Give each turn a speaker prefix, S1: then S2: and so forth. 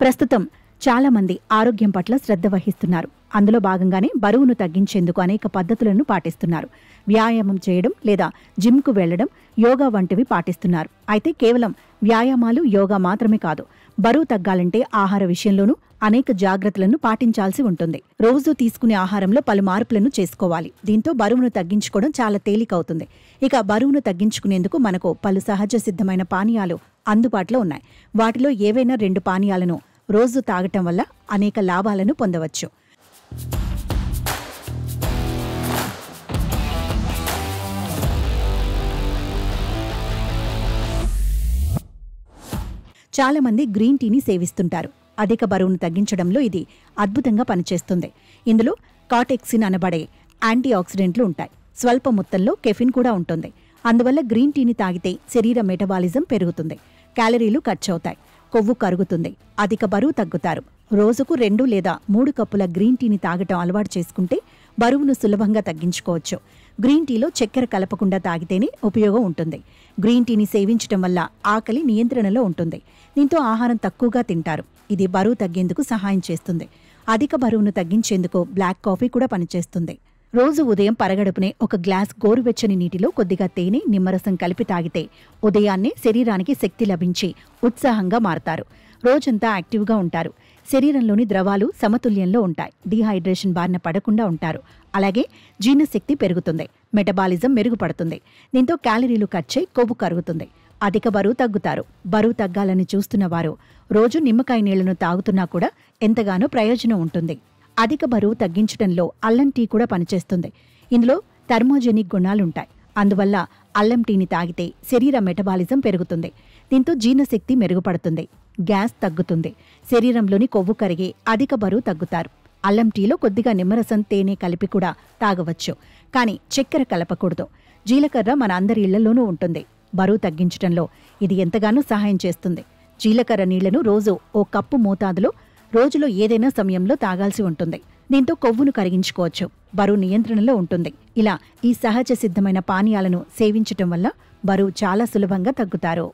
S1: ప్రస్తుతం చాలా మంది ఆరోగ్యం పట్ల శ్రద్ధ వహిస్తున్నారు. అందులో భాగంగానే బరువును తగ్గించేందుకు అనేక పద్ధతులను పాటిస్తున్నారు. వ్యాయామం చేయడం లేదా జిమ్కు వెళ్లడం, యోగా వంటివి పాటిస్తున్నారు. అయితే కేవలం వ్యాయామాలు, యోగా మాత్రమే కాదు, బరువు తగ్గాలంటే ఆహార విషయంలోనూ అనేక జాగ్రత్తలను పాటించాల్సి ఉంటుంది. రోజు తీసుకునే ఆహారంలో పలు మార్పులను చేసుకోవాలి. దీంతో బరువును తగ్గించుకోవడం చాలా తేలికవుతుంది. ఇక బరువును తగ్గించుకునేందుకు మనకు పలు సహజ సిద్ధమైన పానీయాలు అందుబాటులో ఉన్నాయి. వాటిలో ఏవైనా 2 పానీయాలను రోజు తాగటం వల్ల అనేక లాభాలను పొందవచ్చు. చాలా మంది గ్రీన్ టీని సేవిస్తుంటారు. అధిక బరువును తగ్గించడంలో ఇది అద్భుతంగా పనిచేస్తుంది. ఇందులో కాటెక్సిన్ అనబడే యాంటీ ఆక్సిడెంట్లు ఉంటాయి. స్వల్ప మొత్తంలో కెఫిన్ కూడా ఉంటుంది. అందువల్ల గ్రీన్ టీని తాగితే శరీర మెటబాలిజం పెరుగుతుంది, క్యాలరీలు ఖర్చవుతాయి, కొవ్వు కరుగుతుంది, అధిక బరువు తగ్గుతారు. రోజుకు 2 లేదా 3 కప్పుల గ్రీన్ టీని తాగటం అలవాటు చేసుకుంటే బరువును సులభంగా తగ్గించుకోవచ్చు. గ్రీన్ టీలో చక్కెర కలపకుండా తాగితేనే ఉపయోగం ఉంటుంది. గ్రీన్ టీని సేవించటం వల్ల ఆకలి నియంత్రణలో ఉంటుంది. దీంతో ఆహారం తక్కువగా తింటారు. ఇది బరువు తగ్గేందుకు సహాయం చేస్తుంది. అధిక బరువును తగ్గించేందుకు బ్లాక్ కాఫీ కూడా పనిచేస్తుంది. రోజు ఉదయం పరగడుపునే ఒక గ్లాస్ గోరువెచ్చని నీటిలో కొద్దిగా తేనె, నిమ్మరసం కలిపి తాగితే ఉదయాన్నే శరీరానికి శక్తి లభించి ఉత్సాహంగా మారతారు. రోజంతా యాక్టివ్గా ఉంటారు. శరీరంలోని ద్రవాలు సమతుల్యంలో ఉంటాయి. డీహైడ్రేషన్ బారిన పడకుండా ఉంటారు. అలాగే జీర్ణశక్తి పెరుగుతుంది, మెటబాలిజం మెరుగుపడుతుంది. దీంతో క్యాలరీలు ఖర్చై కొవ్వు కరుగుతుంది, అధిక బరువు తగ్గుతారు. బరువు తగ్గాలని చూస్తున్న వారు రోజు నిమ్మకాయ నీళ్లను తాగుతున్నా కూడా ఎంతగానో ప్రయోజనం ఉంటుంది. అధిక బరువు తగ్గించడంలో అల్లం టీ కూడా పనిచేస్తుంది. ఇందులో థర్మోజెనిక్ గుణాలుంటాయి. అందువల్ల అల్లం టీని తాగితే శరీర మెటబాలిజం పెరుగుతుంది. దీంతో జీర్ణశక్తి మెరుగుపడుతుంది, గ్యాస్ తగ్గుతుంది, శరీరంలోని కొవ్వు కరిగి అధిక బరువు తగ్గుతారు. అల్లం టీలో కొద్దిగా నిమ్మరసం, తేనె కలిపి కూడా తాగవచ్చు. కానీ చక్కెర కలపకూడదు. జీలకర్ర మన అందరి ఇళ్లలోనూ ఉంటుంది. బరువు తగ్గించడంలో ఇది ఎంతగానో సహాయం చేస్తుంది. జీలకర్ర నీళ్లను రోజు ఓ కప్పు మోతాదులో రోజులో ఏదైనా సమయంలో తాగాల్సి ఉంటుంది. దీంతో కొవ్వును కరిగించుకోవచ్చు, బరువు నియంత్రణలో ఉంటుంది. ఇలా ఈ సహజ సిద్ధమైన పానీయాలను సేవించటం వల్ల బరువు చాలా సులభంగా తగ్గుతారు.